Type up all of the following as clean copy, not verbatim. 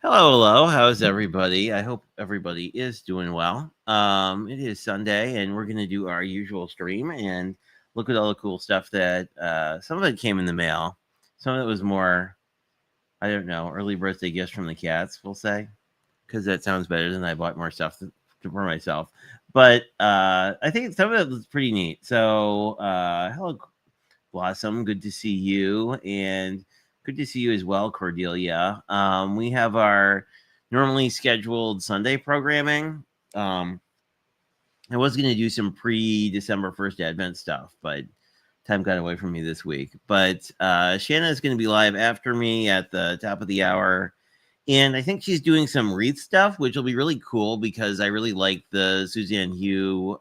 Hello, hello. How's everybody? I hope everybody is doing well. It is Sunday, and we're gonna do our usual stream and look at all the cool stuff that some of it came in the mail. Some of it was more, I don't know, early birthday gifts from the cats. We'll say because that sounds better than I bought more stuff for myself. But I think some of it was pretty neat. So, hello, Blossom. Good to see you, and good to see you as well, Cordelia. We have our normally scheduled Sunday programming. Um, I was going to do some pre-December 1st Advent stuff, but time got away from me this week. But Shanna is going to be live after me at the top of the hour. And I think she's doing some wreath stuff, which will be really cool because I really like the Suzanne Hugh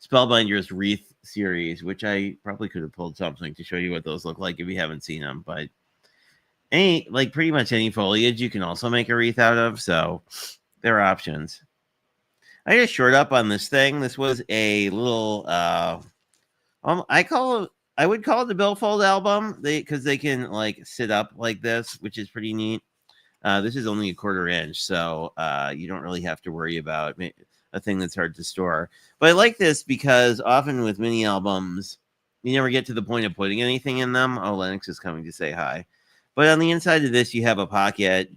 Spellbinder's Wreath series, which I probably could have pulled something to show you what those look like if you haven't seen them. But pretty much any foliage you can also make a wreath out of. So there are options. I just short up on this thing. This was a little, I would call it the billfold album. Because they can like sit up like this, which is pretty neat. This is only a 1/4 inch, so you don't really have to worry about a thing that's hard to store. But I like this because often with mini albums, you never get to the point of putting anything in them. Oh, Lennox is coming to say hi. But on the inside of this, you have a pocket,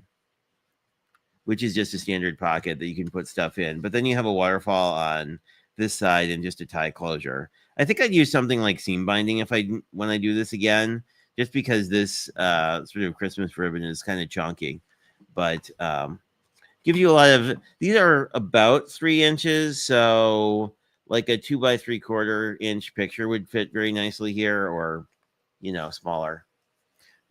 which is just a standard pocket that you can put stuff in. But then you have a waterfall on this side and just a tie closure. I think I'd use something like seam binding when I do this again, just because this sort of Christmas ribbon is kind of chunky. But give you a lot of these are about 3 inches, so like a 2 by 3/4 inch picture would fit very nicely here, or smaller.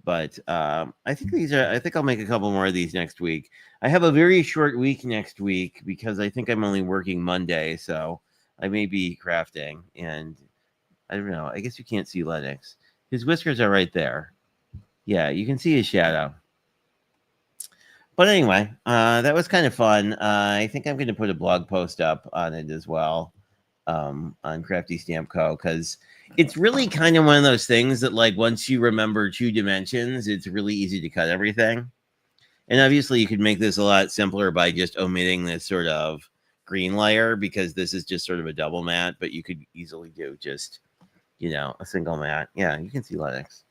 But I think I'll make a couple more of these next week. I have a very short week next week because I think I'm only working Monday, so I may be crafting. And I don't know. I guess you can't see Lennox. His whiskers are right there. Yeah, you can see his shadow. But anyway, that was kind of fun. I think I'm going to put a blog post up on it as well, on Crafty Stamp Co. Because it's really kind of one of those things that, like, once you remember 2 dimensions, it's really easy to cut everything. And obviously, you could make this a lot simpler by just omitting this sort of green layer because this is just sort of a double mat. But you could easily do just, a single mat. Yeah, you can see Lennox.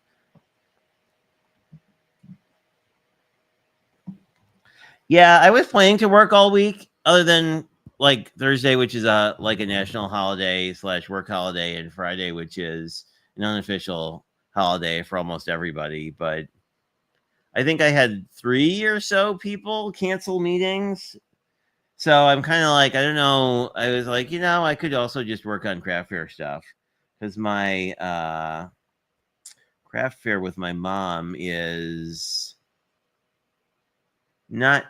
Yeah, I was planning to work all week, other than like Thursday, which is like a national holiday / work holiday, and Friday, which is an unofficial holiday for almost everybody. But I think I had 3 or so people cancel meetings. So I'm kind of like, I don't know. I was like, I could also just work on craft fair stuff because my craft fair with my mom is not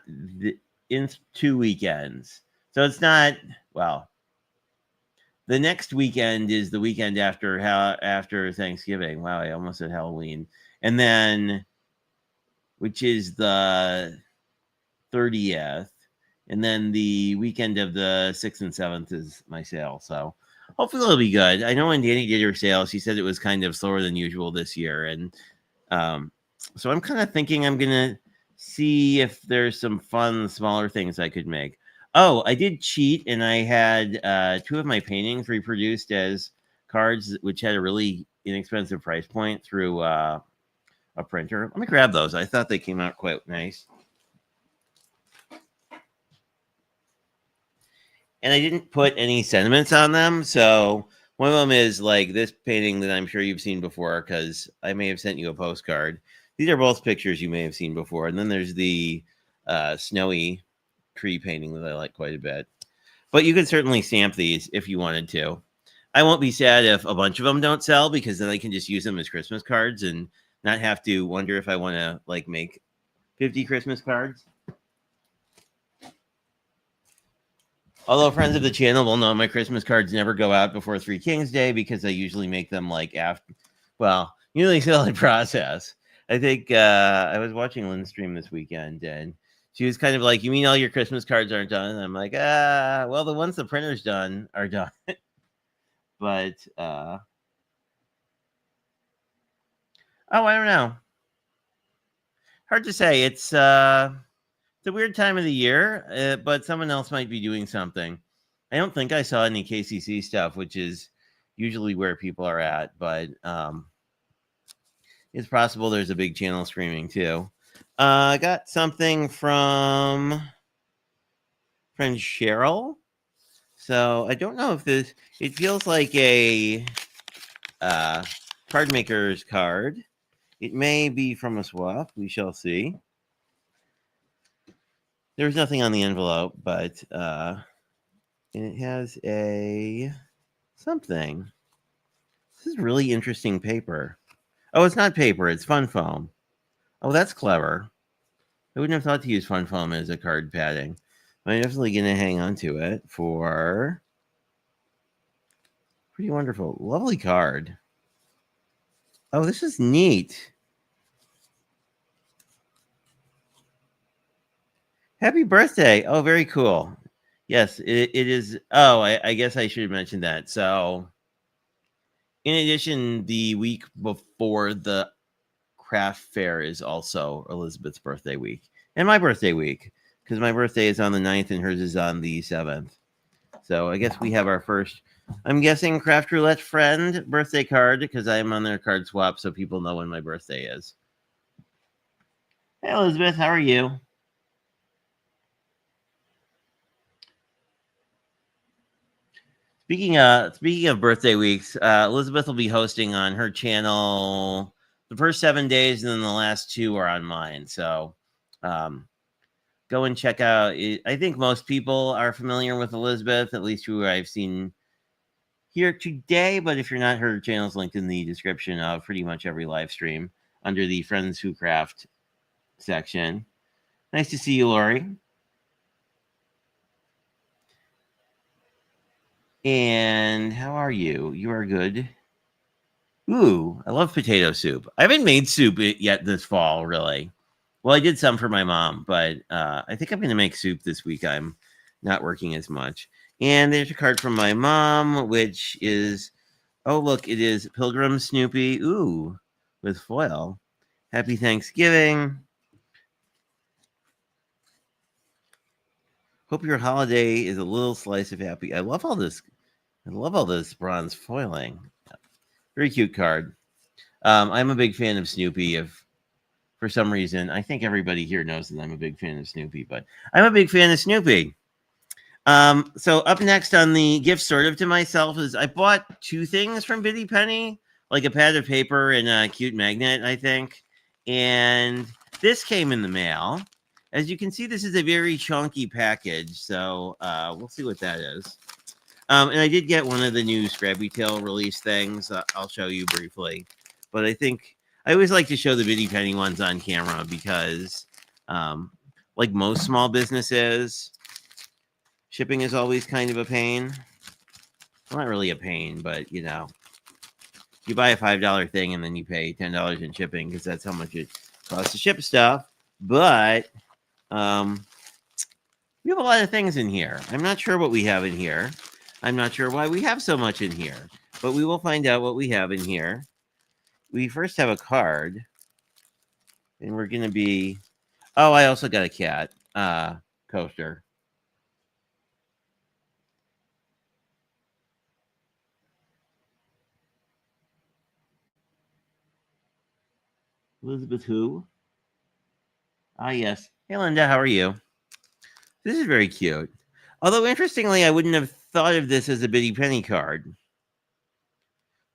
in 2 weekends. So it's not, well, the next weekend is the weekend after Thanksgiving. Wow, I almost said Halloween. And then, which is the 30th. And then the weekend of the 6th and 7th is my sale. So hopefully it'll be good. I know when Danny did her sale, she said it was kind of slower than usual this year. And so I'm kind of thinking I'm going to see if there's some fun, smaller things I could make. Oh, I did cheat, and I had 2 of my paintings reproduced as cards, which had a really inexpensive price point through a printer. Let me grab those. I thought they came out quite nice. And I didn't put any sentiments on them. So one of them is like this painting that I'm sure you've seen before because I may have sent you a postcard. These are both pictures you may have seen before. And then there's the snowy tree painting that I like quite a bit. But you could certainly stamp these if you wanted to. I won't be sad if a bunch of them don't sell because then I can just use them as Christmas cards and not have to wonder if I want to like make 50 Christmas cards. Although friends of the channel will know my Christmas cards never go out before Three Kings Day because I usually make them like after, usually still in process. I think I was watching Lynn's stream this weekend and she was kind of like, "You mean all your Christmas cards aren't done?" And I'm like, well, the ones the printer's done are done." But oh, I don't know. hard to say. It's a weird time of the year, but someone else might be doing something. I don't think I saw any KCC stuff, which is usually where people are at, but it's possible there's a big channel streaming too. I got something from friend Cheryl. So I don't know if this, it feels like a card maker's card. It may be from a swap. We shall see. There's nothing on the envelope, but it has a something. This is really interesting paper. Oh, it's not paper. It's fun foam. Oh, that's clever. I wouldn't have thought to use fun foam as a card padding. I'm definitely going to hang on to it for pretty wonderful. Lovely card. Oh, this is neat. Happy birthday. Oh, very cool. Yes, it is. Oh, I guess I should have mentioned that. So, in addition, the week before the craft fair is also Elizabeth's birthday week and my birthday week, because my birthday is on the 9th and hers is on the 7th. So I guess we have our first, I'm guessing, Craft Roulette friend birthday card, because I'm on their card swap so people know when my birthday is. Hey, Elizabeth, how are you? Speaking of birthday weeks, Elizabeth will be hosting on her channel the first 7 days, and then the last 2 are on mine. So go and check out. I think most people are familiar with Elizabeth, at least who I've seen here today. But if you're not, her channel is linked in the description of pretty much every live stream under the Friends Who Craft section. Nice to see you, Lori. And how are you? You are good. Ooh, I love potato soup. I haven't made soup yet this fall, really. Well, I did some for my mom, but I think I'm going to make soup this week. I'm not working as much. And there's a card from my mom, which is, oh, look, it is Pilgrim Snoopy. Ooh, with foil. Happy Thanksgiving. Hope your holiday is a little slice of happy. I love all this. I love all this bronze foiling. Very cute card. I'm a big fan of Snoopy. If for some reason, I think everybody here knows that I'm a big fan of Snoopy, but I'm a big fan of Snoopy. So up next on the gift sort of to myself is I bought 2 things from Bitty Penny, like a pad of paper and a cute magnet, I think. And this came in the mail. As you can see, this is a very chunky package, so we'll see what that is. And I did get one of the new Scrappy Tail release things. I'll show you briefly. But I think I always like to show the Bitty Penny ones on camera because, like most small businesses, shipping is always kind of a pain. Well, not really a pain, but, you know, you buy a $5 thing and then you pay $10 in shipping because that's how much it costs to ship stuff. But we have a lot of things in here. I'm not sure what we have in here. I'm not sure why we have so much in here, but we will find out what we have in here. We first have a card, and we're going to be... Oh, I also got a cat coaster. Elizabeth who? Ah, yes. Hey, Linda, how are you? This is very cute. Although, interestingly, I wouldn't have thought of this as a Bitty Penny card.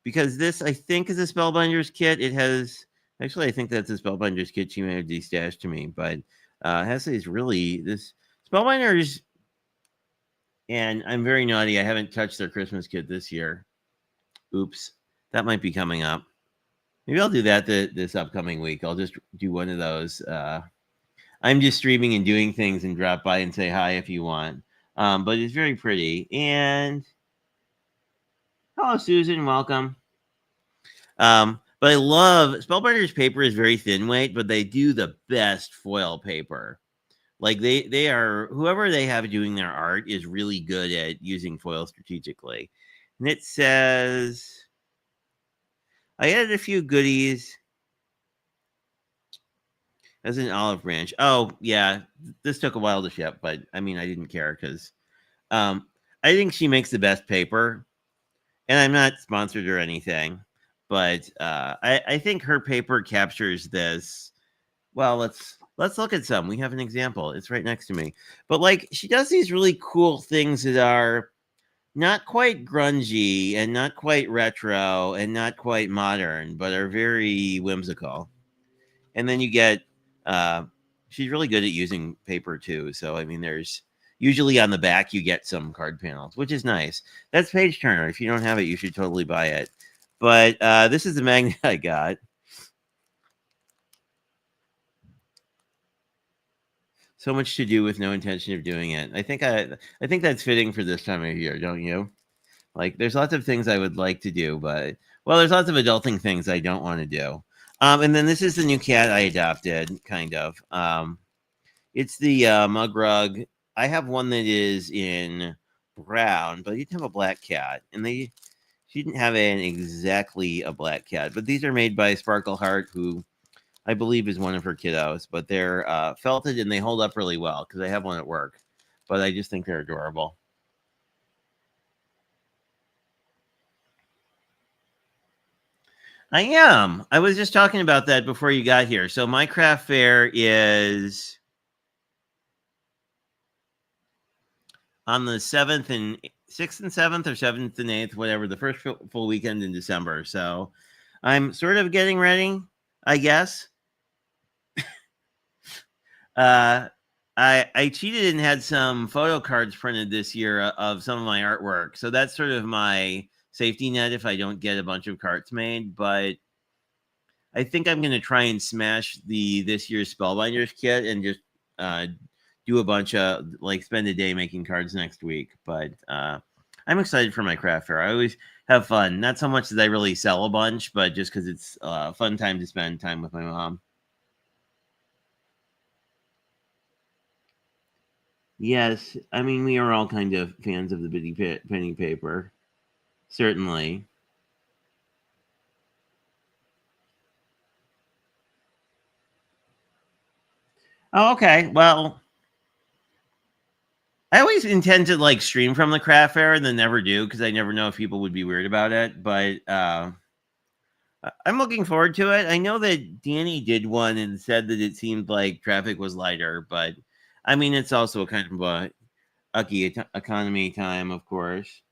Because this, I think, is a Spellbinders kit. It has... Actually, I think that's a Spellbinders kit she may have destashed to me. But it has these really... This Spellbinders... And I'm very naughty. I haven't touched their Christmas kit this year. Oops. That might be coming up. Maybe I'll do that this upcoming week. I'll just do one of those. I'm just streaming and doing things and drop by and say hi if you want. But it's very pretty. And hello, Susan. Welcome. But I love Spellbinders paper is very thin weight, but they do the best foil paper. Like they are, whoever they have doing their art is really good at using foil strategically. And it says, I added a few goodies. As an olive branch. Oh, yeah. This took a while to ship, but I mean, I didn't care because um, I think she makes the best paper, and I'm not sponsored or anything, but I think her paper captures this. Well, let's look at some. We have an example. It's right next to me. But like, she does these really cool things that are not quite grungy and not quite retro and not quite modern, but are very whimsical. And then you get uh, she's really good at using paper too. So I mean, there's usually on the back you get some card panels, which is nice. That's Page Turner. If you don't have it, you should totally buy it. But this is the magnet I got. So much to do with no intention of doing it. I think that's fitting for this time of year, don't you? Like, there's lots of things I would like to do, but well, there's lots of adulting things I don't want to do. And then this is the new cat I adopted, kind of. It's the mug rug. I have one that is in brown, but I didn't have a black cat, and she didn't have an exactly a black cat. But these are made by Sparkle Heart, who I believe is one of her kiddos. But they're felted and they hold up really well because I have one at work. But I just think they're adorable. I am. I was just talking about that before you got here. So my craft fair is on the 7th and 6th and 7th, or 7th and 8th, whatever, the first full weekend in December. So I'm sort of getting ready, I guess. uh I cheated and had some photo cards printed this year of some of my artwork. So that's sort of my safety net if I don't get a bunch of carts made, but I think I'm going to try and smash the this year's Spellbinders kit and just do a bunch of like spend a day making cards next week. But I'm excited for my craft fair. I always have fun. Not so much that I really sell a bunch, but just because it's a fun time to spend time with my mom. Yes, I mean we are all kind of fans of the penny paper, certainly. Oh, okay. Well, I always intend to like stream from the craft fair and then never do because I never know if people would be weird about it. But I'm looking forward to it. I know that Danny did one and said that it seemed like traffic was lighter, but I mean it's also kind of a ucky economy time, of course.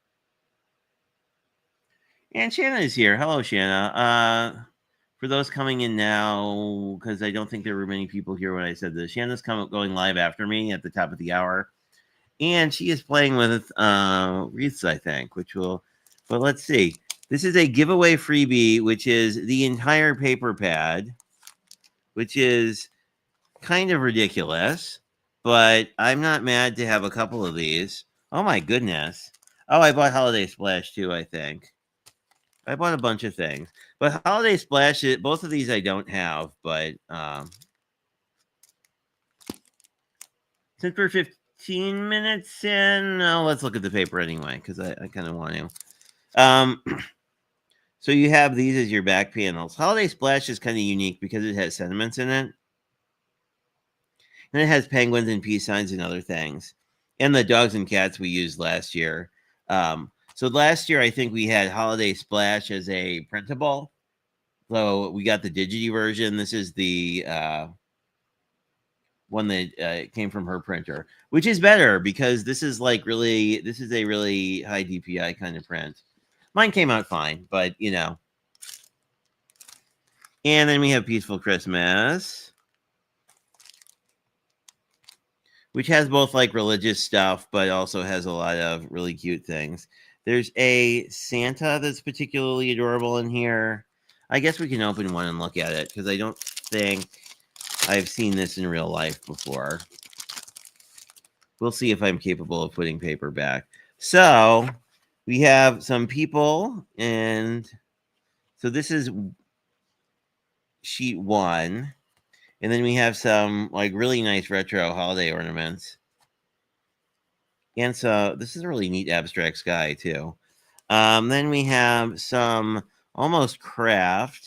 And Shanna is here. Hello, Shanna. For those coming in now, because I don't think there were many people here when I said this, Shanna's going live after me at the top of the hour, and she is playing with wreaths, I think, which will. But let's see. This is a giveaway freebie, which is the entire paper pad, which is kind of ridiculous, but I'm not mad to have a couple of these. Oh my goodness. Oh, I bought Holiday Splash too, I think. I bought a bunch of things. But Holiday Splash, both of these I don't have, but since we're 15 minutes in, let's look at the paper anyway, because I kind of want to. So you have these as your back panels. Holiday Splash is kind of unique because it has sentiments in it. And it has penguins and peace signs and other things. And the dogs and cats we used last year. So last year, I think we had Holiday Splash as a printable. So we got the Digity version. This is the one that came from her printer, which is better because this is a really high DPI kind of print. Mine came out fine, but you know. And then we have Peaceful Christmas, which has both like religious stuff, but also has a lot of really cute things. There's a Santa that's particularly adorable in here. I guess we can open one and look at it because I don't think I've seen this in real life before. We'll see if I'm capable of putting paper back. So we have some people, and so this is sheet one. And then we have some like really nice retro holiday ornaments. And so this is a really neat abstract sky too. Then we have some almost craft.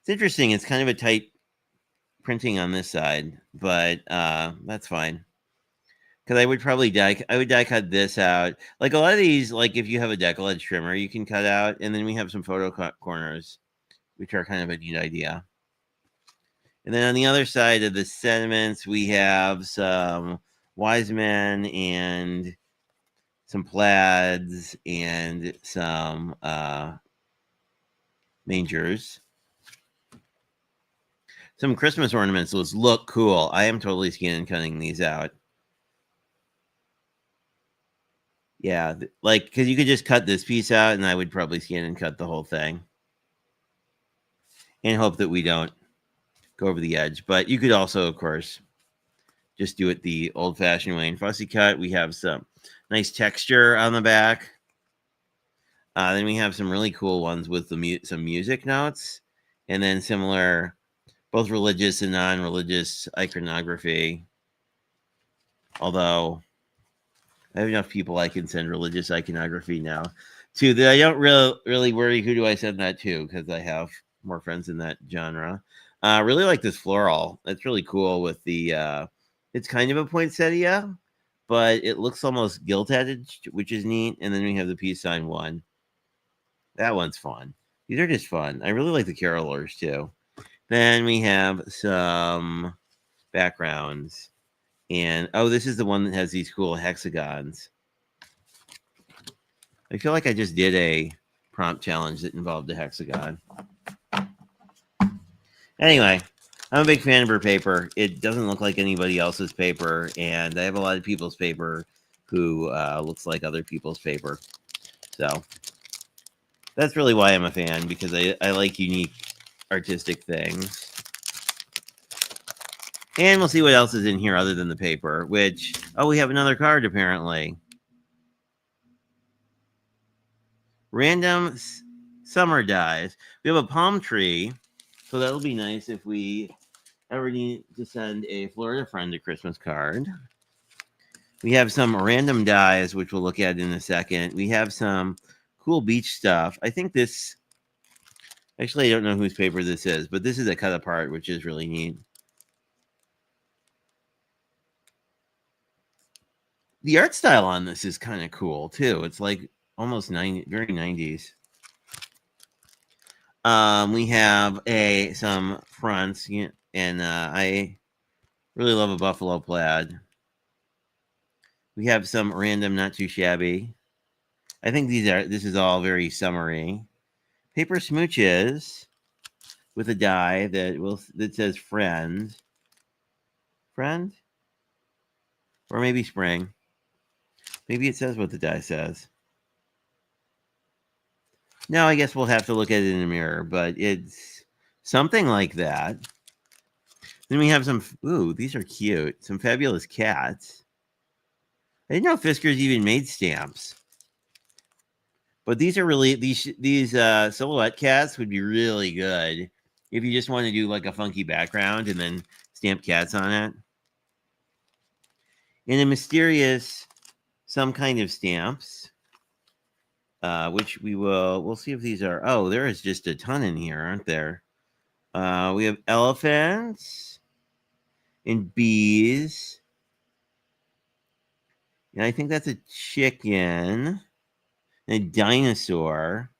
It's interesting. It's kind of a tight printing on this side, but that's fine. Because I would probably die cut this out. Like a lot of these, like if you have a decal edge trimmer, you can cut out, and then we have some photo corners, which are kind of a neat idea. And then on the other side of the sentiments, we have some wise men and some plaids and some mangers. Some Christmas ornaments. Those look cool. I am totally scanning and cutting these out. Yeah, like, because you could just cut this piece out, and I would probably scan and cut the whole thing. And hope that we don't go over the edge. But you could also, of course, just do it the old-fashioned way. In fussy cut, we have some nice texture on the back. Then we have some really cool ones with some music notes. And then similar, both religious and non-religious iconography. Although I have enough people I can send religious iconography now to that I don't really worry who do I send that to, because I have more friends in that genre. Really like this floral. It's really cool with the it's kind of a poinsettia, but it looks almost gilt-edged, which is neat. And then we have the peace sign one. That one's fun. These are just fun. I really like the carolers too. Then we have some backgrounds. And, oh, this is the one that has these cool hexagons. I feel like I just did a prompt challenge that involved a hexagon. Anyway, I'm a big fan of her paper. It doesn't look like anybody else's paper, and I have a lot of people's paper who looks like other people's paper. So that's really why I'm a fan, because I like unique artistic things. And we'll see what else is in here other than the paper, which, oh, we have another card apparently. Random summer dies. We have a palm tree, so that'll be nice if we ever need to send a Florida friend a Christmas card. We have some random dies, which we'll look at in a second. We have some cool beach stuff. I think this, actually, I don't know whose paper this is, but this is a cut apart, which is really neat. The art style on this is kind of cool too. It's like almost 90, very 90s. We have some fronts, and I really love a buffalo plaid. We have some random, not too shabby. I think this is all very summery. Paper smooches with a die that says friend, or maybe spring. Maybe it says what the die says. No, I guess we'll have to look at it in a mirror, but it's something like that. Then we have some, ooh, these are cute. Some fabulous cats. I didn't know Fiskars even made stamps. But these are really, these silhouette cats would be really good if you just want to do like a funky background and then stamp cats on it. And a mysterious, some kind of stamps. Which we'll see if these are, oh, there is just a ton in here, aren't there? We have elephants and bees. And I think that's a chicken and a dinosaur.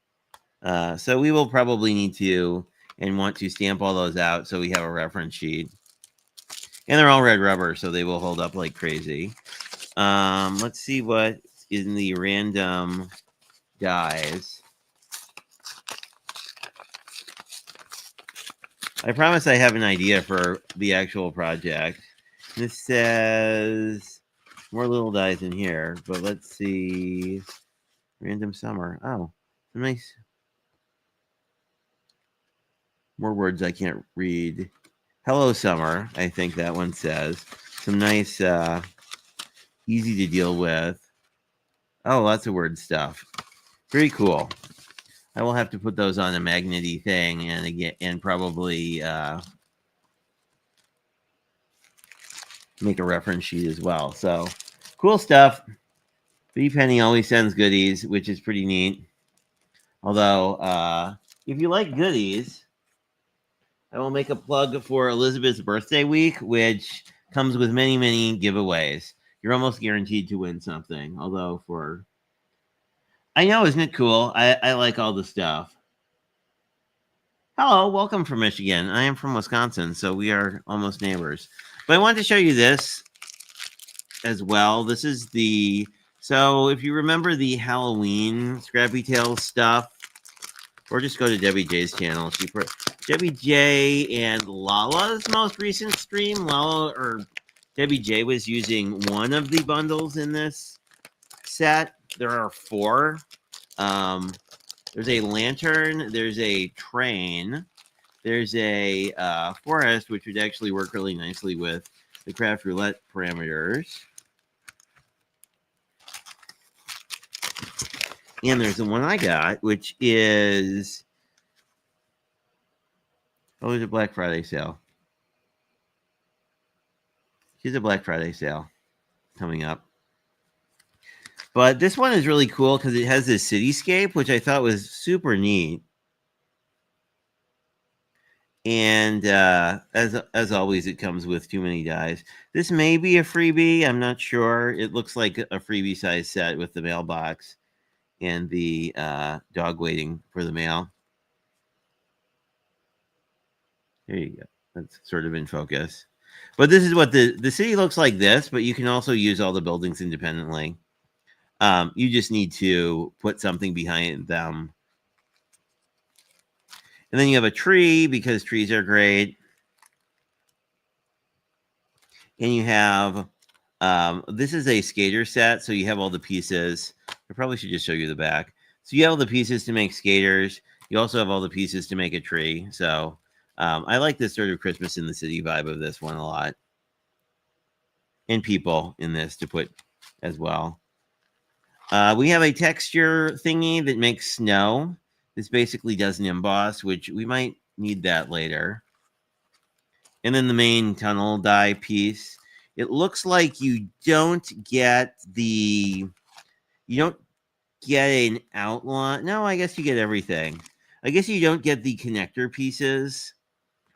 So we will probably need to and want to stamp all those out so we have a reference sheet. And they're all red rubber, so they will hold up like crazy. Let's see what is in the random dies. I promise I have an idea for the actual project. This says more little dies in here, but let's see. Random summer. Oh, nice. More words I can't read. Hello summer, I think that one says. Some nice, easy to deal with. Oh, lots of word stuff. Very cool. I will have to put those on a magnet-y thing and probably make a reference sheet as well. So cool stuff. B Penny always sends goodies, which is pretty neat. Although, if you like goodies, I will make a plug for Elizabeth's birthday week, which comes with many, many giveaways. You're almost guaranteed to win something. Although I know, isn't it cool? I like all the stuff. Hello, welcome from Michigan. I am from Wisconsin, so we are almost neighbors. But I wanted to show you this as well. This is so if you remember the Halloween Scrappy Tales stuff, or just go to Debbie J's channel. Debbie J and Lala's most recent stream. Debbie J was using one of the bundles in this set. There are 4. There's a lantern. There's a train. There's a forest, which would actually work really nicely with the craft roulette parameters. And there's the one I got, which is there's a Black Friday sale. Here's a Black Friday sale coming up. But this one is really cool because it has this cityscape, which I thought was super neat. And as always, it comes with too many dies. This may be a freebie. I'm not sure. It looks like a freebie size set with the mailbox and the dog waiting for the mail. There you go. That's sort of in focus. But this is what the city looks like this, but you can also use all the buildings independently. You just need to put something behind them. And then you have a tree because trees are great. And you have, this is a skater set. So you have all the pieces. I probably should just show you the back. So you have all the pieces to make skaters. You also have all the pieces to make a tree. So I like this sort of Christmas in the city vibe of this one a lot. And people in this to put as well. We have a texture thingy that makes snow. This basically does an emboss, which we might need that later. And then the main tunnel die piece. It looks like you don't get an outline. No, I guess you get everything. I guess you don't get the connector pieces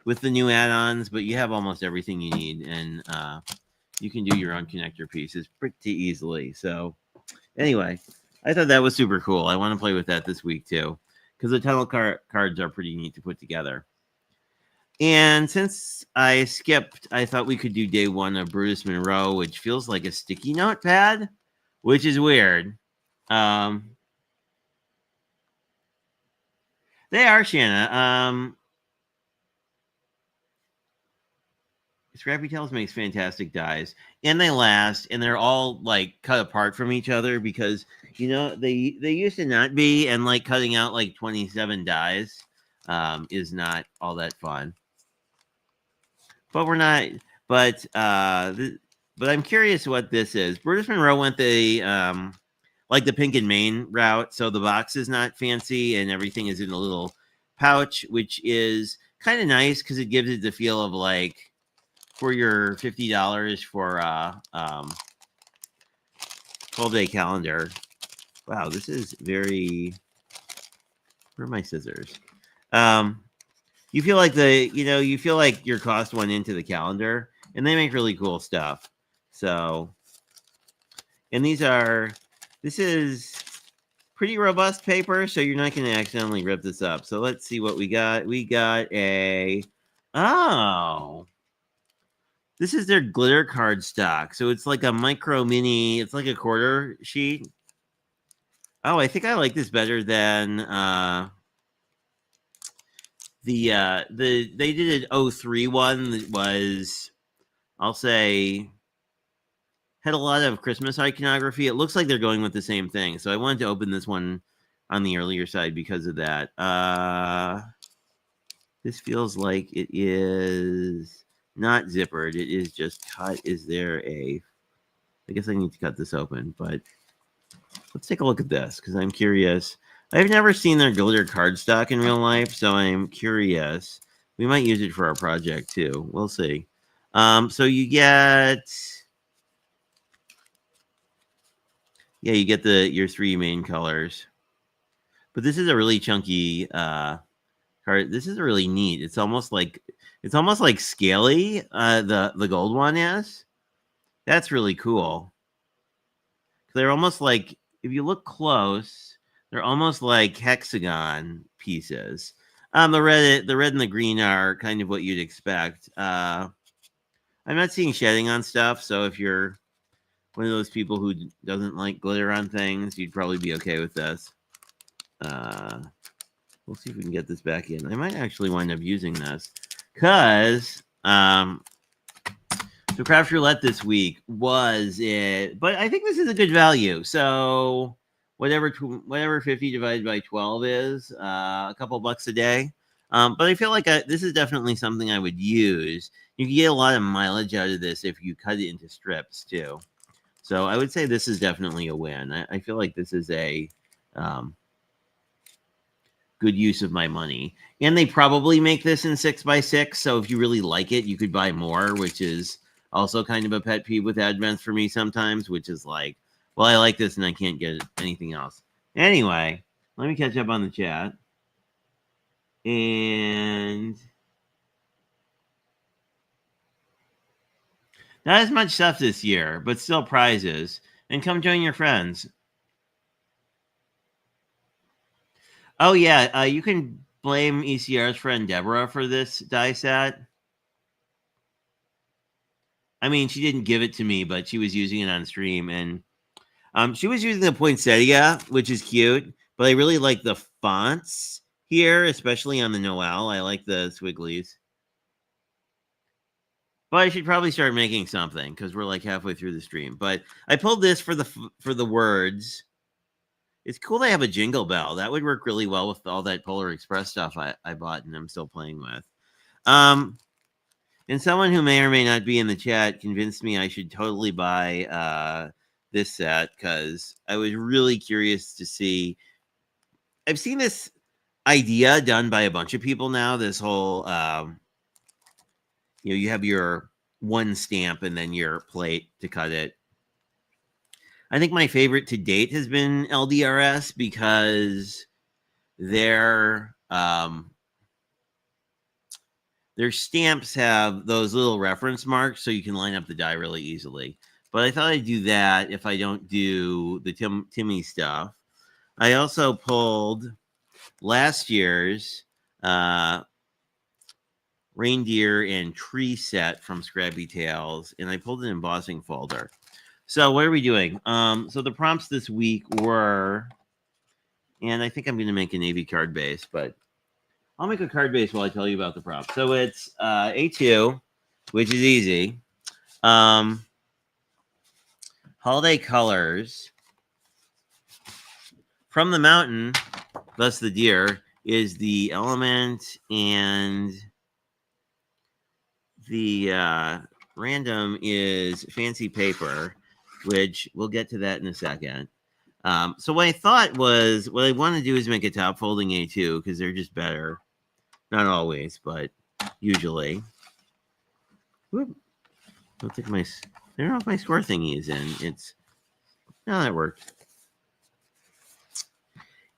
with the new add-ons, but you have almost everything you need. And you can do your own connector pieces pretty easily. So anyway, I thought that was super cool. I want to play with that this week too, because the tunnel cards are pretty neat to put together. And since I skipped, I thought we could do day 1 of Brutus Monroe, which feels like a sticky notepad, which is weird. They are, Shanna. Scrappy Tales makes fantastic dies, and they last, and they're all like cut apart from each other because they used to not be, and like cutting out like 27 dies is not all that fun. But we're not. But I'm curious what this is. Brutus Monroe went the like the Pink and Main route, so the box is not fancy and everything is in a little pouch, which is kind of nice because it gives it the feel of like for your $50 for 12-day calendar. Wow, this is very. Where are my scissors? You feel like you feel like your cost went into the calendar, and they make really cool stuff. So, and this is pretty robust paper, so you're not going to accidentally rip this up. So let's see what we got. We got this is their glitter card stock. So it's like a micro mini, it's like a quarter sheet. Oh, I think I like this better than they did an 03 one that was, I'll say, had a lot of Christmas iconography. It looks like they're going with the same thing. So I wanted to open this one on the earlier side because of that. This feels like it is not zippered. It is just cut. Is there I guess I need to cut this open, but let's take a look at this because I'm curious. I've never seen their glitter cardstock in real life, so I'm curious. We might use it for our project too. We'll see. So you get, you get your 3 main colors. But this is a really chunky card. This is really neat. It's almost like scaly. The gold one is. That's really cool. They're almost like, if you look close, they're almost like hexagon pieces. The red and the green are kind of what you'd expect. I'm not seeing shedding on stuff, so if you're one of those people who doesn't like glitter on things, you'd probably be okay with this. We'll see if we can get this back in. I might actually wind up using this because so Craft Roulette this week was it, but I think this is a good value. So whatever 50 divided by 12 is, a couple bucks a day. But I feel like this is definitely something I would use. You can get a lot of mileage out of this if you cut it into strips too. So I would say this is definitely a win. I feel like this is a good use of my money. And they probably make this in 6x6. So if you really like it, you could buy more, which is also kind of a pet peeve with Advents for me sometimes, which is like, well, I like this and I can't get anything else. Anyway, let me catch up on the chat. And not as much stuff this year, but still prizes. And come join your friends. Oh, yeah. You can blame ECR's friend Deborah for this die set. I mean, she didn't give it to me, but she was using it on stream. And she was using the poinsettia, which is cute. But I really like the fonts here, especially on the Noel. I like the swigglies. But I should probably start making something because we're like halfway through the stream. But I pulled this for the words. It's cool they have a jingle bell. That would work really well with all that Polar Express stuff I bought and I'm still playing with. And someone who may or may not be in the chat convinced me I should totally buy this set because I was really curious to see. I've seen this idea done by a bunch of people now. This whole, you have your one stamp and then your plate to cut it. I think my favorite to date has been LDRS because their stamps have those little reference marks so you can line up the die really easily. But I thought I'd do that if I don't do the Timmy stuff. I also pulled last year's reindeer and tree set from Scrappy Tales, and I pulled an embossing folder. So what are we doing? So the prompts this week were, and I think I'm going to make a Navy card base, but I'll make a card base while I tell you about the prompt. So it's A2, which is easy. Holiday colors. From the mountain, thus the deer, is the element, and the random is fancy paper, which we'll get to that in a second. So what I thought was, what I want to do is make a top folding A2 because they're just better. Not always, but usually. Whoop. I don't know if my score thingy is in. No, that worked.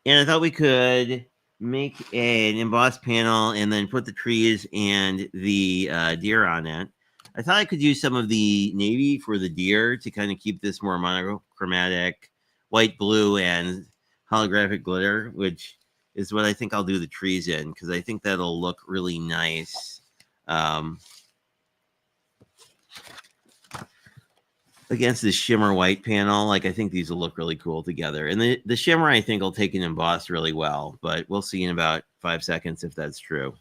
And I thought we could make an embossed panel and then put the trees and the deer on it. I thought I could use some of the navy for the deer to kind of keep this more monochromatic, white, blue, and holographic glitter, which is what I think I'll do the trees in because I think that'll look really nice against this shimmer white panel. Like, I think these will look really cool together. And the shimmer, I think, will take an emboss really well, but we'll see in about 5 seconds if that's true.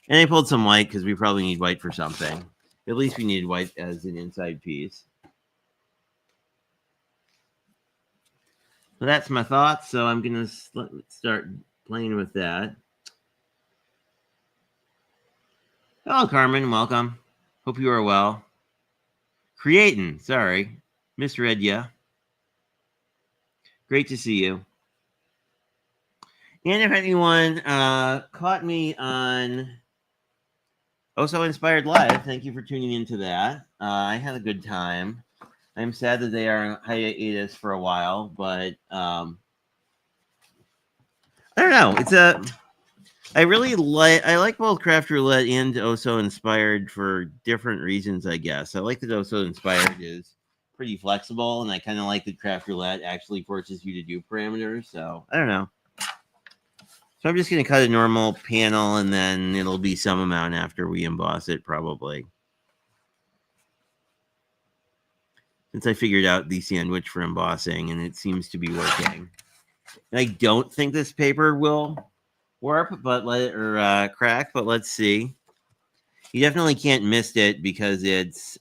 And I pulled some white because we probably need white for something. At least we need white as an inside piece. So that's my thoughts. So I'm going to start playing with that. Hello, Carmen. Welcome. Hope you are well. Creatin', sorry. Misread ya. Great to see you. And if anyone caught me on Also Inspired Live, thank you for tuning into that. I had a good time. I'm sad that they are on hiatus for a while, but I don't know. I like both Craft Roulette and Oso Inspired for different reasons, I guess. I like that Oso Inspired is pretty flexible, and I kind of like that Craft Roulette actually forces you to do parameters. So I don't know. So I'm just going to cut a normal panel, and then it'll be some amount after we emboss it, probably. Since I figured out the sandwich for embossing, and it seems to be working. And I don't think this paper will warp, but crack, but let's see. You definitely can't mist it because it's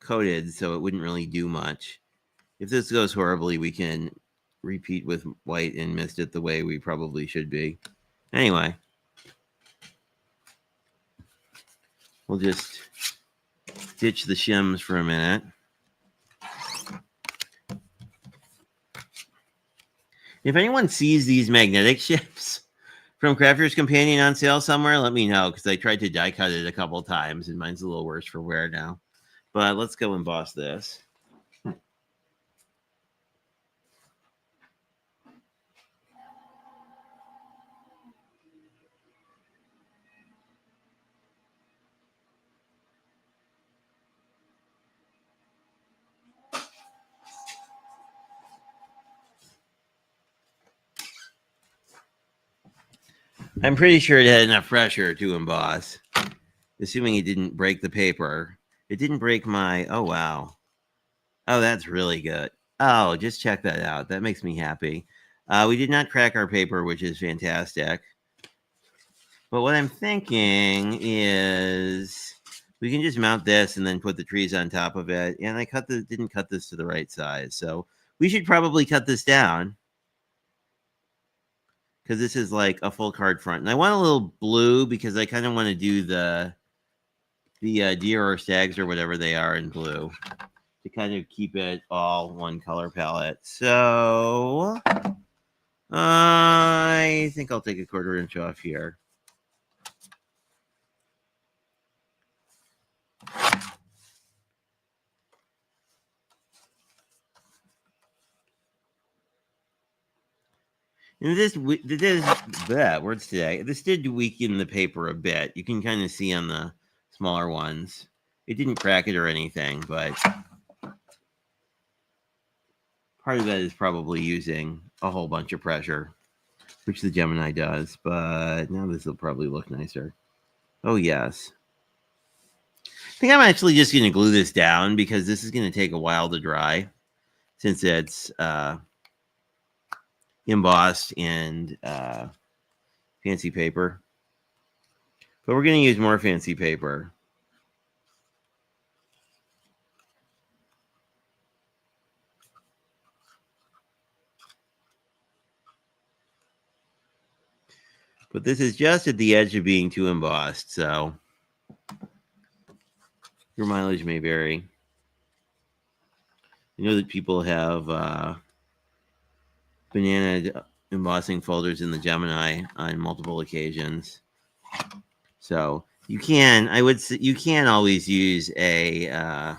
coated, so it wouldn't really do much. If this goes horribly, we can repeat with white and mist it the way we probably should be. Anyway, we'll just ditch the shims for a minute. If anyone sees these magnetic ships from Crafter's Companion on sale somewhere, let me know, because I tried to die cut it a couple times, and mine's a little worse for wear now. But let's go emboss this. I'm pretty sure it had enough pressure to emboss, assuming it didn't break the paper. It didn't break my... Oh, wow. Oh, that's really good. Oh, just check that out. That makes me happy. We did not crack our paper, which is fantastic. But what I'm thinking is we can just mount this and then put the trees on top of it. And I didn't cut this to the right size. So we should probably cut this down, because this is like a full card front. And I want a little blue because I kind of want to do the deer or stags or whatever they are in blue, to kind of keep it all one color palette. So I think I'll take a 1/4 inch off here. And this words today. This did weaken the paper a bit. You can kind of see on the smaller ones. It didn't crack it or anything, but part of that is probably using a whole bunch of pressure, which the Gemini does. But now this will probably look nicer. Oh, yes. I think I'm actually just going to glue this down, because this is going to take a while to dry, since it's embossed and fancy paper. But we're going to use more fancy paper. But this is just at the edge of being too embossed, so your mileage may vary. I know that people have banana embossing folders in the Gemini on multiple occasions. So you can always use a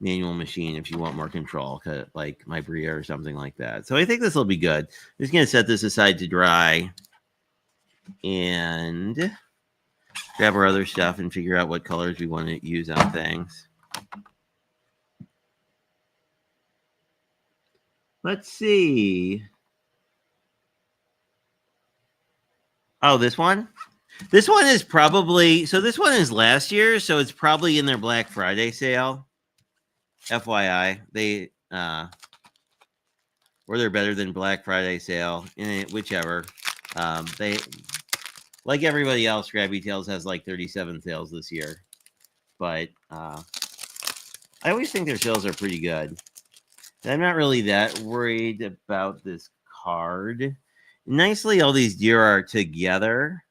manual machine if you want more control, like my Bria or something like that. So I think this will be good. I'm just going to set this aside to dry and grab our other stuff and figure out what colors we want to use on things. Let's see. Oh, this one? This one is probably... So this one is last year, so it's probably in their Black Friday sale. FYI. They... or they're better than Black Friday sale. Whichever. They... Like everybody else, Grabby Tails has like 37 sales this year. But I always think their sales are pretty good. And I'm not really that worried about this card. Nicely, all these deer are together.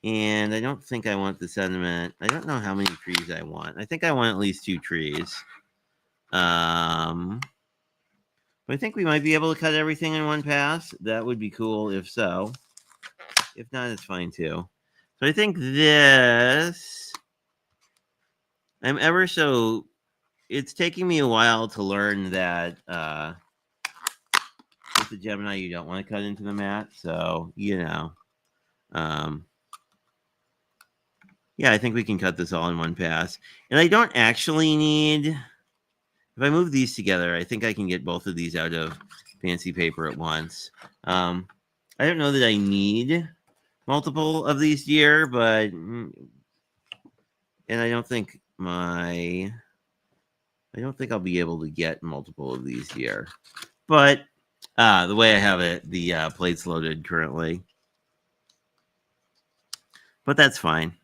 And I don't think I want the sentiment. I don't know how many trees I want. I think I want at least 2 trees. But I think we might be able to cut everything in one pass. That would be cool if so. If not, it's fine too. So I think this... I'm ever so... It's taking me a while to learn that the Gemini you don't want to cut into the mat. So, yeah, I think we can cut this all in one pass. And I don't actually need, if I move these together, I think I can get both of these out of fancy paper at once. I don't know that I need multiple of these deer, but, and I don't think I'll be able to get multiple of these here. But the way I have it, the plate's loaded currently. But that's fine.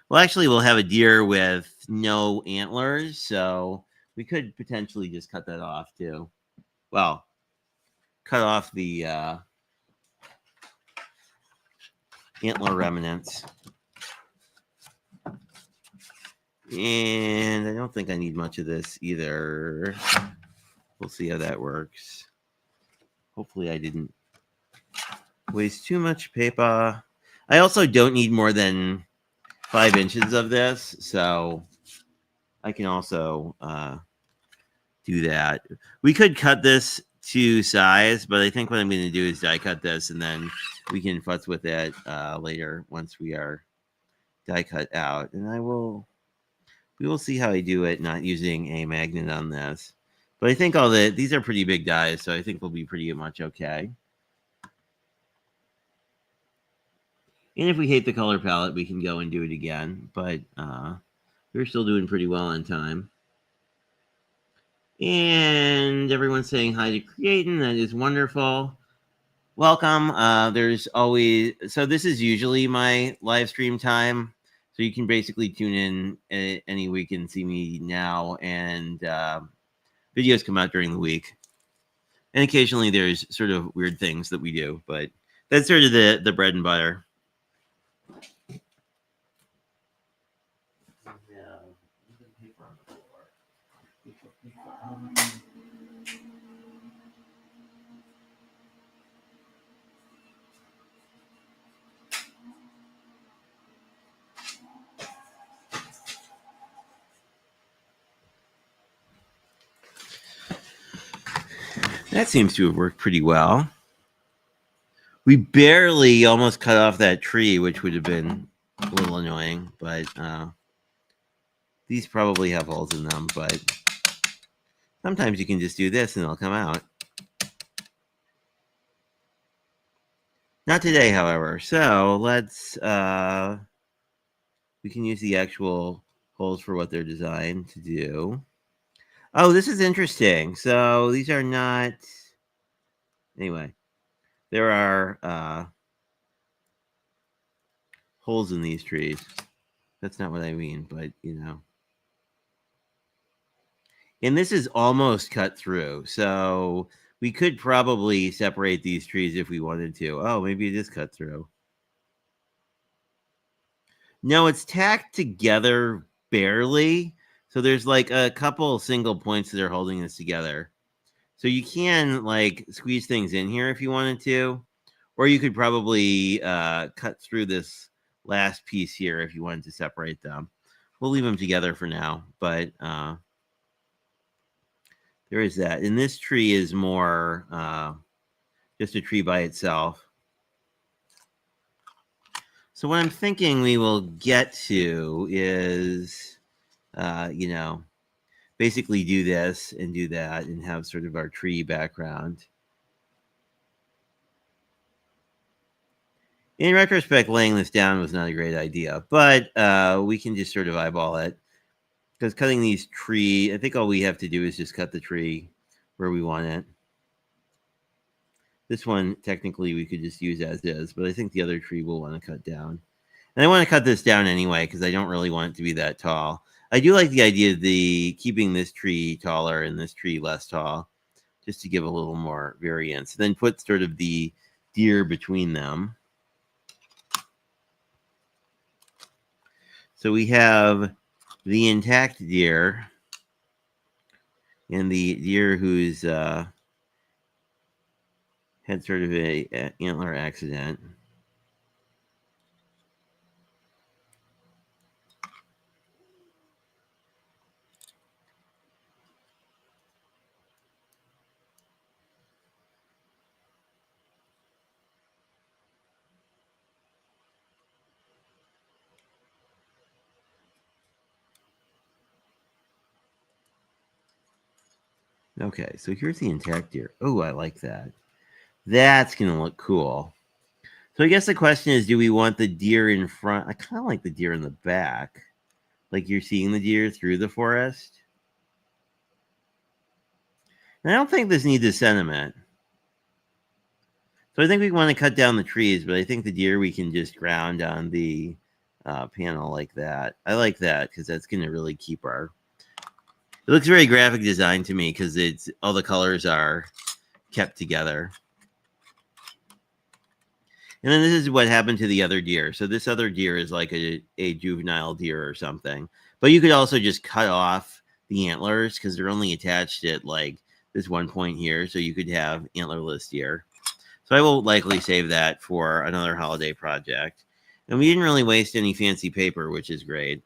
Well, actually, we'll have a deer with no antlers, so we could potentially just cut that off too. Well, cut off the antler remnants. And I don't think I need much of this either. We'll see how that works. Hopefully I didn't waste too much paper. I also don't need more than 5 inches of this, so I can also do that. We could cut this to size, but I think what I'm going to do is die cut this, and then we can futz with it later once we are die cut out. And we will see how I do it not using a magnet on this. But I think these are pretty big dies, so I think we'll be pretty much okay. And if we hate the color palette, we can go and do it again. But we're still doing pretty well on time. And everyone's saying hi to Creatin'. That is wonderful. Welcome. There's always, so this is usually my live stream time. So you can basically tune in any week and see me now. And videos come out during the week. And occasionally there's sort of weird things that we do. But that's sort of the bread and butter. That seems to have worked pretty well. We barely almost cut off that tree, which would have been a little annoying, but these probably have holes in them, but sometimes you can just do this and they'll come out. Not today, however. So let's, we can use the actual holes for what they're designed to do. Oh, this is interesting. So these are not, anyway, there are holes in these trees. That's not what I mean, but and this is almost cut through. So we could probably separate these trees if we wanted to. Oh, maybe it is cut through. No, it's tacked together barely. So there's like a couple single points that are holding this together. So you can like squeeze things in here if you wanted to, or you could probably cut through this last piece here if you wanted to separate them. We'll leave them together for now, but there is that. And this tree is more just a tree by itself. So what I'm thinking we will get to is, basically do this and do that and have sort of our tree background. In retrospect, laying this down was not a great idea, but we can just sort of eyeball it. Because cutting these tree, I think all we have to do is just cut the tree where we want it. This one, technically, we could just use as is, but I think the other tree we'll want to cut down. And I want to cut this down anyway, because I don't really want it to be that tall. I do like the idea of keeping this tree taller and this tree less tall, just to give a little more variance. Then put sort of the deer between them. So we have the intact deer and the deer who's had sort of a antler accident. Okay, so here's the intact deer. Oh, I like that. That's going to look cool. So I guess the question is, do we want the deer in front? I kind of like the deer in the back. Like you're seeing the deer through the forest. And I don't think this needs a sentiment. So I think we want to cut down the trees, but I think the deer we can just ground on the panel like that. I like that because that's going to really keep our... It looks very graphic design to me because it's all the colors are kept together. And then this is what happened to the other deer. So this other deer is like a juvenile deer or something. But you could also just cut off the antlers because they're only attached at like this one point here. So you could have antlerless deer. So I will likely save that for another holiday project. And we didn't really waste any fancy paper, which is great.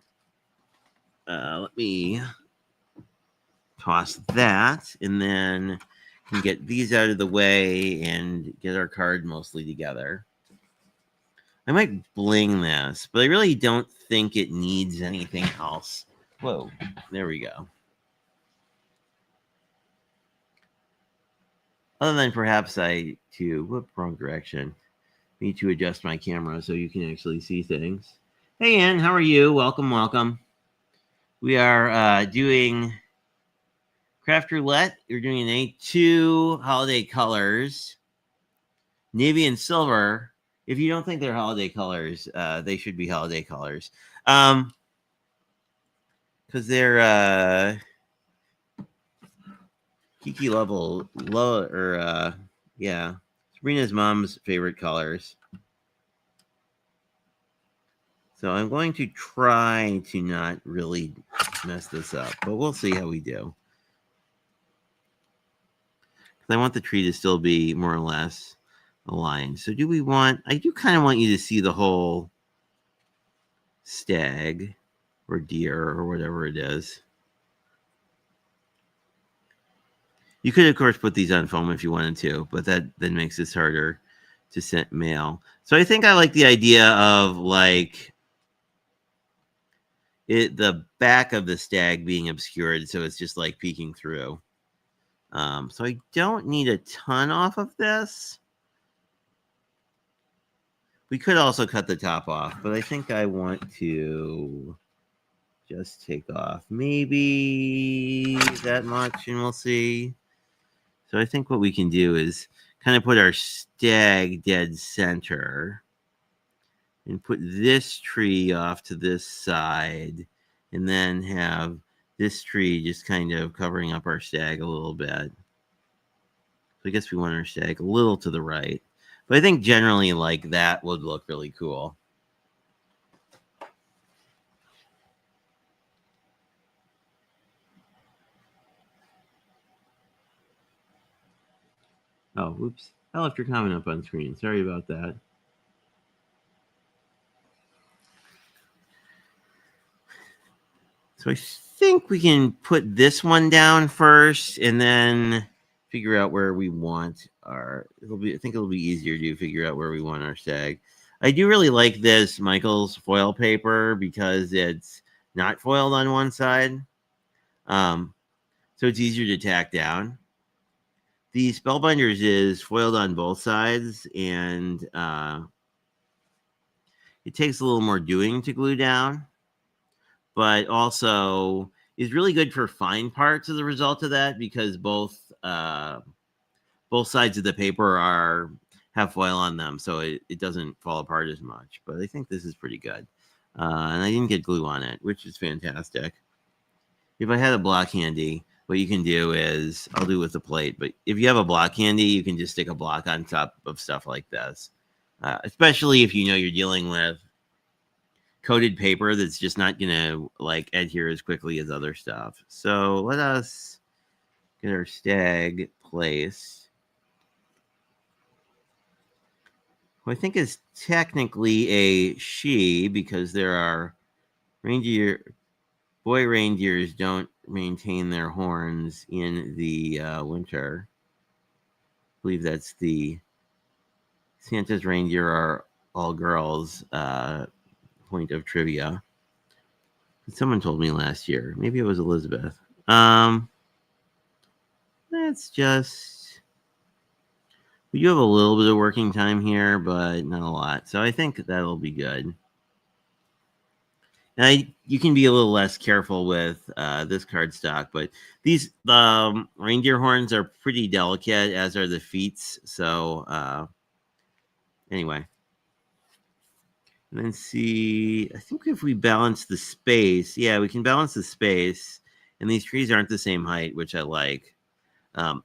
Let me toss that, and then can get these out of the way and get our card mostly together. I might bling this, but I really don't think it needs anything else. Whoa, there we go. Other than perhaps wrong direction. Need to adjust my camera so you can actually see things. Hey, Ann, how are you? Welcome, welcome. We are doing Craft Roulette. We're doing an A2 holiday colors, navy and silver. If you don't think they're holiday colors, they should be holiday colors. Because they're Kiki level low, or yeah, Sabrina's mom's favorite colors. So I'm going to try to not really mess this up, but we'll see how we do. Because I want the tree to still be more or less aligned. So do we want... I do kind of want you to see the whole stag or deer or whatever it is. You could, of course, put these on foam if you wanted to, but that then makes this harder to send mail. So I think I like the idea of like the back of the stag being obscured, so it's just like peeking through. So I don't need a ton off of this. We could also cut the top off, but I think I want to just take off maybe that much, and we'll see. So I think what we can do is kind of put our stag dead center and put this tree off to this side, and then have this tree just kind of covering up our stag a little bit. So I guess we want our stag a little to the right. But I think generally like that would look really cool. Oh, whoops. I left your comment up on screen. Sorry about that. So I think we can put this one down first and then figure out where we want our... I think it'll be easier to figure out where we want our stag. I do really like this Michael's foil paper because it's not foiled on one side. So it's easier to tack down. The Spellbinders is foiled on both sides, and it takes a little more doing to glue down, but also is really good for fine parts as a result of that, because both sides of the paper have foil on them, so it doesn't fall apart as much. But I think this is pretty good. And I didn't get glue on it, which is fantastic. If I had a block handy, what you can do is, I'll do with the plate, but if you have a block handy, you can just stick a block on top of stuff like this. Especially if you know you're dealing with coated paper that's just not going to like adhere as quickly as other stuff. So let us get our stag placed. Who I think is technically a she, because there are boy reindeers don't maintain their horns in the winter. I believe that's the Santa's reindeer are all girls point of trivia. Someone told me last year. Maybe it was Elizabeth. Let's just, we do have a little bit of working time here, but not a lot. So I think that'll be good. And you can be a little less careful with this card stock, but these reindeer horns are pretty delicate, as are the feet. So anyway. And then see, I think if we balance the space, yeah, we can balance the space. And these trees aren't the same height, which I like.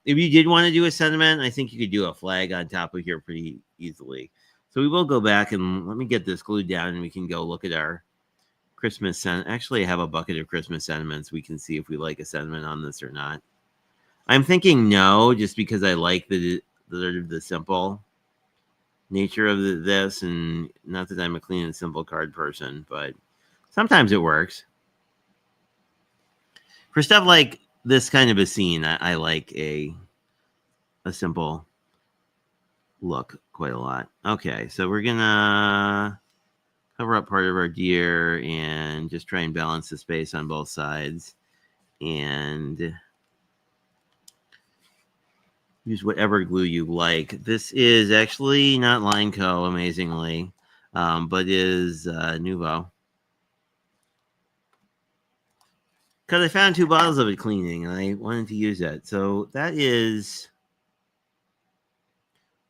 If you did want to do a sentiment, I think you could do a flag on top of here pretty easily. So we will go back and let me get this glued down and we can go look at our Christmas sentiment. Actually, I have a bucket of Christmas sentiments. We can see if we like a sentiment on this or not. I'm thinking no, just because I like the simple nature of this, and not that I'm a clean and simple card person, but sometimes it works. For stuff like this kind of a scene, I like a simple look quite a lot. Okay, so we're gonna cover up part of our deer and just try and balance the space on both sides and use whatever glue you like. This is actually not Line Co, amazingly, but is Nuvo. Because I found 2 bottles of it cleaning and I wanted to use that. So that is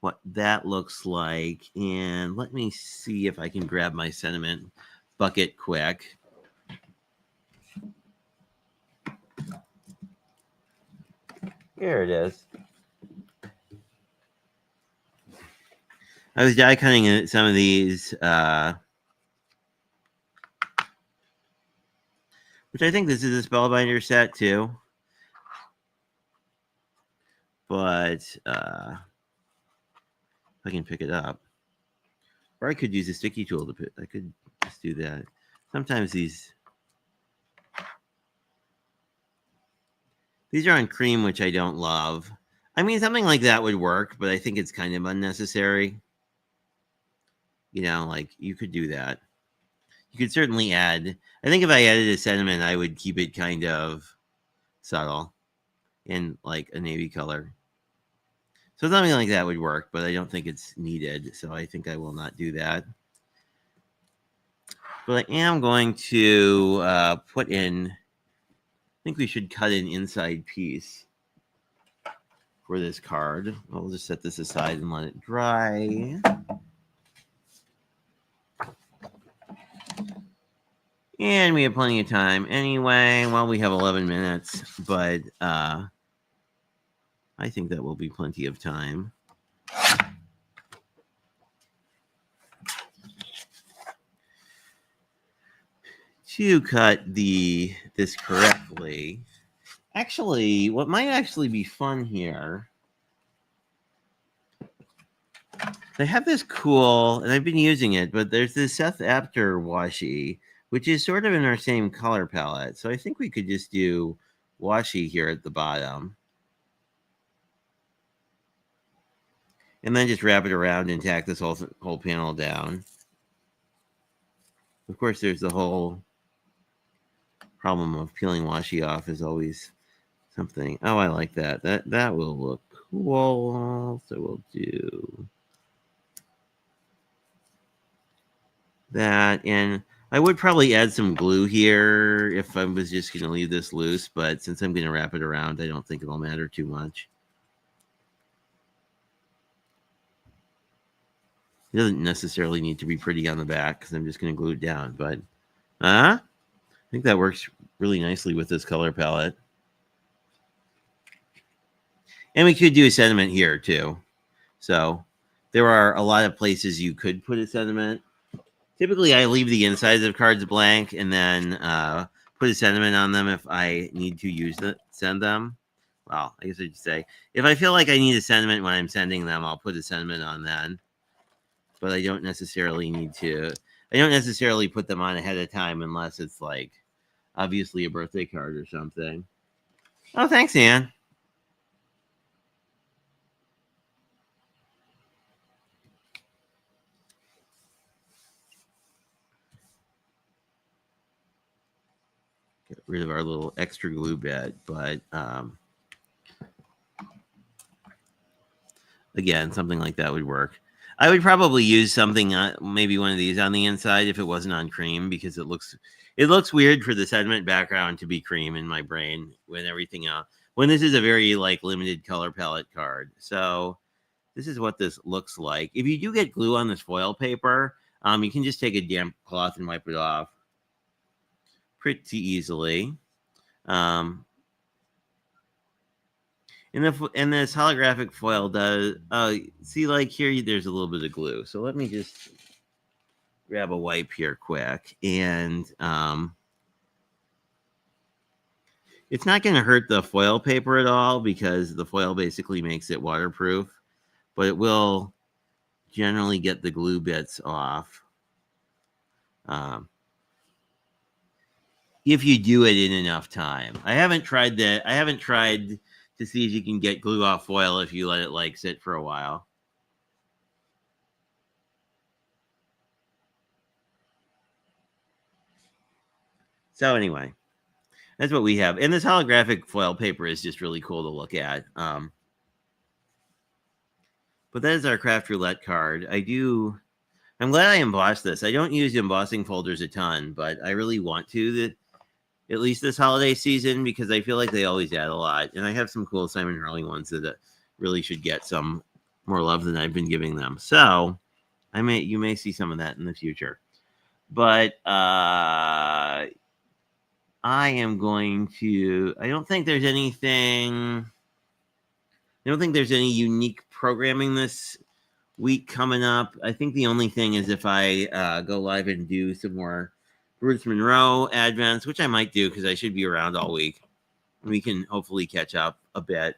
what that looks like. And let me see if I can grab my sentiment bucket quick. Here it is. I was die cutting some of these, which I think this is a Spellbinder set too. But if I can pick it up, or I could use a sticky tool to put. I could just do that. Sometimes these are on cream, which I don't love. I mean, something like that would work, but I think it's kind of unnecessary. You know, like you could do that. You could certainly add. I think if I added a sentiment, I would keep it kind of subtle in like a navy color. So something like that would work, but I don't think it's needed. So I think I will not do that. But I am going to put in, I think we should cut an inside piece for this card. I'll just set this aside and let it dry. And we have plenty of time anyway. Well, we have 11 minutes, but I think that will be plenty of time. To cut this correctly. Actually, what might actually be fun here, they have this cool, and I've been using it, but there's this Seth Apter washi, which is sort of in our same color palette. So I think we could just do washi here at the bottom. And then just wrap it around and tack this whole panel down. Of course, there's the whole problem of peeling washi off is always something. Oh, I like that. That will look cool. So we'll do that. And I would probably add some glue here if I was just going to leave this loose. But since I'm going to wrap it around, I don't think it'll matter too much. It doesn't necessarily need to be pretty on the back because I'm just going to glue it down. But I think that works really nicely with this color palette. And we could do a sentiment here too. So there are a lot of places you could put a sentiment. Typically, I leave the insides of cards blank and then put a sentiment on them if I need to send them. Well, I guess I should say, if I feel like I need a sentiment when I'm sending them, I'll put a sentiment on then. But I don't necessarily need to. I don't necessarily put them on ahead of time unless it's like obviously a birthday card or something. Oh, thanks, Ann. Get rid of our little extra glue bit, but again, something like that would work. I would probably use something, maybe one of these on the inside if it wasn't on cream, because it looks weird for the sediment background to be cream in my brain when everything else. When this is a very like limited color palette card. So this is what this looks like. If you do get glue on this foil paper, you can just take a damp cloth and wipe it off pretty easily. And this holographic foil does, see, like here, there's a little bit of glue. So let me just grab a wipe here quick. And it's not going to hurt the foil paper at all because the foil basically makes it waterproof. But it will generally get the glue bits off. If you do it in enough time. I haven't tried that. I haven't tried to see if you can get glue off foil if you let it like sit for a while. So anyway, that's what we have. And this holographic foil paper is just really cool to look at. But that is our craft roulette card. I'm glad I embossed this. I don't use embossing folders a ton, but I really want to at least this holiday season because I feel like they always add a lot. And I have some cool Simon Hurling ones that really should get some more love than I've been giving them. So you may see some of that in the future. But I don't think there's any unique programming this week coming up. I think the only thing is if I go live and do some more Bruce Monroe advents, which I might do because I should be around all week. We can hopefully catch up a bit.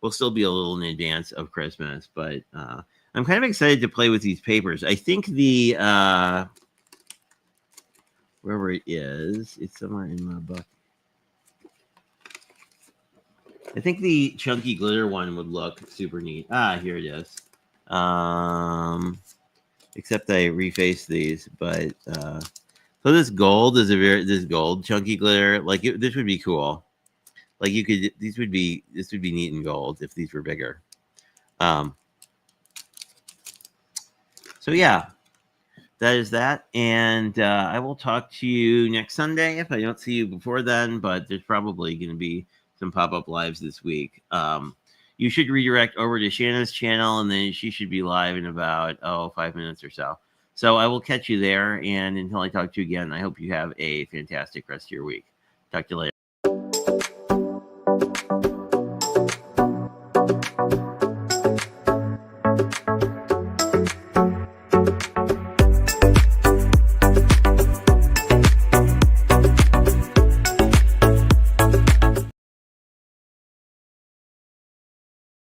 We'll still be a little in advance of Christmas, but I'm kind of excited to play with these papers. I think the wherever it is, it's somewhere in my book. I think the chunky glitter one would look super neat. Here it is. Except I refaced these, but so this gold is this gold chunky glitter. Like this would be cool. Like this would be neat in gold if these were bigger. So yeah, that is that. And I will talk to you next Sunday if I don't see you before then, but there's probably going to be some pop-up lives this week. You should redirect over to Shanna's channel, and then she should be live in about 5 minutes or so. So I will catch you there, and until I talk to you again, I hope you have a fantastic rest of your week. Talk to you later.